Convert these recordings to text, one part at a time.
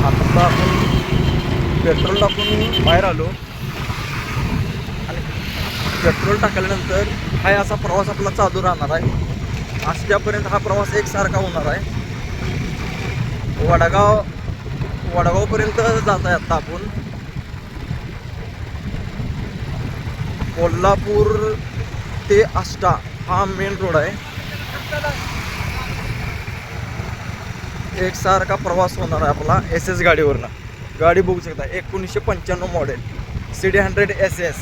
आता आपण पेट्रोल टाकून बाहेर आलो आणि पेट्रोल टाकल्यानंतर हा असा प्रवास आपला चालू राहणार आहे. आष्ट्यापर्यंत हा प्रवास एकसारखा होणार आहे. वडगावपर्यंत जात आहे आता आपण. कोल्हापूर ते आष्टा हा मेन रोड आहे. एकसारखा प्रवास होणार आहे आपला SS गाडीवरनं. गाडी बघू शकता 1995 मॉडेल CD100 SS.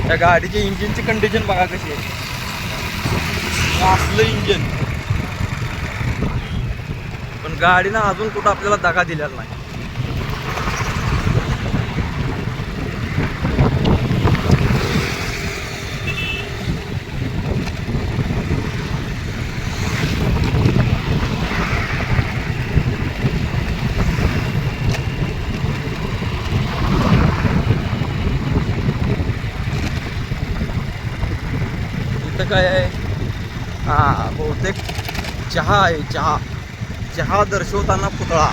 त्या गाडीची इंजिनची कंडिशन बघा कशी आहे. असलं इंजिन, पण गाडीनं अजून कुठं आपल्याला दगा दिलेला नाही. इथं काय आहे? बहुतेक चहा आहे. चहा दर्शवताना पुतळा.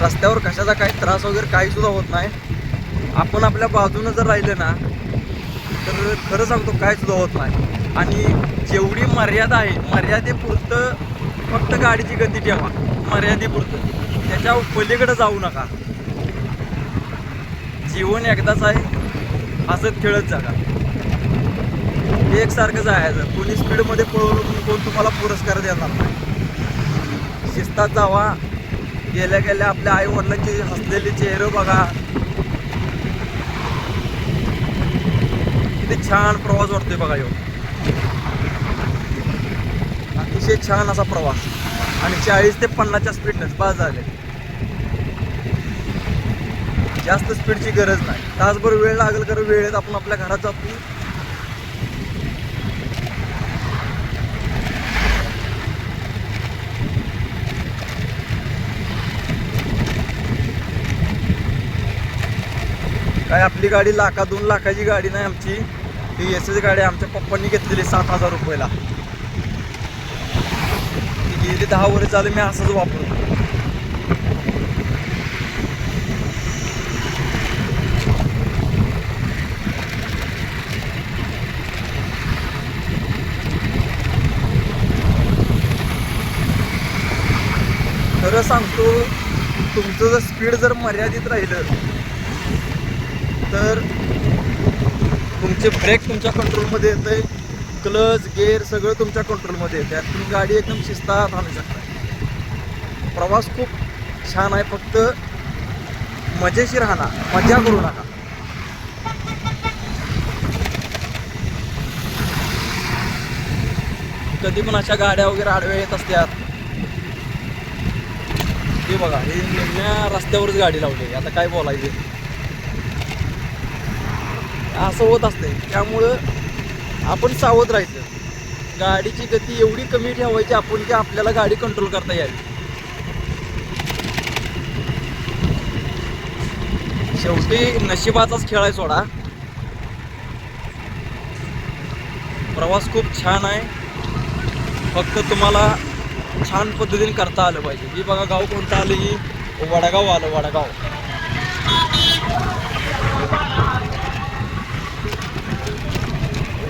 रस्त्यावर कशाचा काही त्रास वगैरे काही सुद्धा होत नाही. आपण आपल्या बाजूनं जर राहिले ना तर खरं सांगतो काय सुद्धा होत नाही. आणि जेवढी मर्यादा आहे मर्यादेपुरतं फक्त गाडीची गती ठेवा. मर्यादेपुरतं, त्याच्या पलीकडे जाऊ नका. जीवन एकदाच आहे, हसत खेळत जागा. एकसारखं जायचं. कोणी स्पीडमध्ये पळवून कोण तुम्हाला पुरस्कार देणार नाही. शिस्तात जावा. गेल्या गेल्या आपल्या आई वडिलांचे हसलेले चेहरे बघा. किती छान प्रवास वाटतोय बघा. अतिशय छान असा प्रवास. आणि 40 ते 50च्या स्पीडनेच पास झाले. जास्त स्पीडची गरज नाही. तासभर वेळ लागेल तर वेळेत आपण आपल्या घरात जातो. काय आपली गाडी 1-2 लाखाची गाडी नाही आमची. ही SS गाडी आमच्या पप्पांनी घेतलेली 7,000 रुपयाला. ती गेली 10 वर्ष झाली मी असंच वापरतो. खरं सांगतो, तुमचं जर स्पीड जर मर्यादित राहिलं तर तुमचे ब्रेक तुमच्या कंट्रोलमध्ये येते. क्लच गेअर सगळं तुमच्या कंट्रोलमध्ये येते आणि तुम्ही गाडी एकदम शिस्तात आणू शकता. प्रवास खूप छान आहे. फक्त मजेशीर राहणार, मजा करू नका. कधी पण अशा गाड्या वगैरे आडव्या येत असतात. हे बघा, हे निम्म्या रस्त्यावरच गाडी लावली. आता काय बोलायचं, असं होत असते. त्यामुळं आपण सावध राहायचं. गाडीची गती एवढी कमी ठेवायची आपण की आपल्याला गाडी कंट्रोल करता यावी. शेवटी नशिबाचाच खेळ आहे सोडा. प्रवास खूप छान आहे. फक्त तुम्हाला छान पद्धतीने करता आलं पाहिजे. ही बघा गाव कोणतं आलं? ही वडगाव आलं.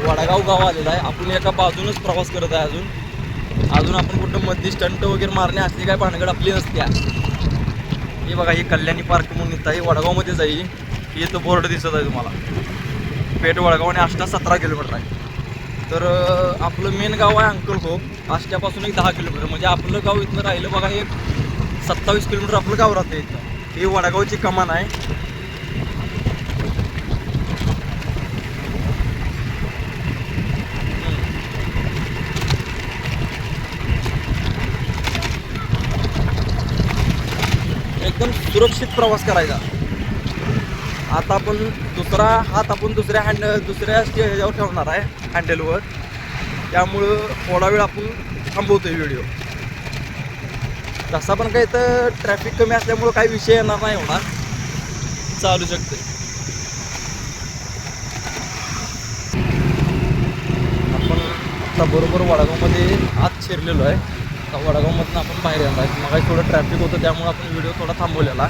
वडगाव गाव आलेलं आहे. आपण एका बाजूनच प्रवास करत आहे. अजून आपण कुठं मध्ये स्टंट वगैरे मारणे असली काय भानगड आपली नसत्या. हे बघा, ही कल्याणी पार्क म्हणून येत आहे. वडगावमध्ये जाईल. ही इथं बोर्ड दिसत आहे तुम्हाला. पेठ वडगाव आणि आष्टा 17 किलोमीटर आहे. तर आपलं मेन गाव आहे अंकलखोप. आष्ट्यापासून एक 10 किलोमीटर. म्हणजे आपलं गाव इथनं राहिलं बघा, एक 27 किलोमीटर आपलं गाव राहतं इथं. ही वडगावची कमान आहे. एकदम सुरक्षित प्रवास करायचा. आता आपण दुसरा हात आपण दुसऱ्या ह्याच्यावर ठेवणार आहे, हँडलवर. त्यामुळं थोडा वेळ आपण थांबवतोय व्हिडिओ. तसा पण काही तर ट्रॅफिक कमी असल्यामुळं काही विषय येणार नाही होणार, चालू शकते. आपण आता बरोबर वडगावमध्ये आत शिरलेलो आहे. आता वडगावमधून आपण बाहेर येणार आहे. मग थोडं ट्रॅफिक होतं त्यामुळे आपण व्हिडिओ थोडा थांबवलेला.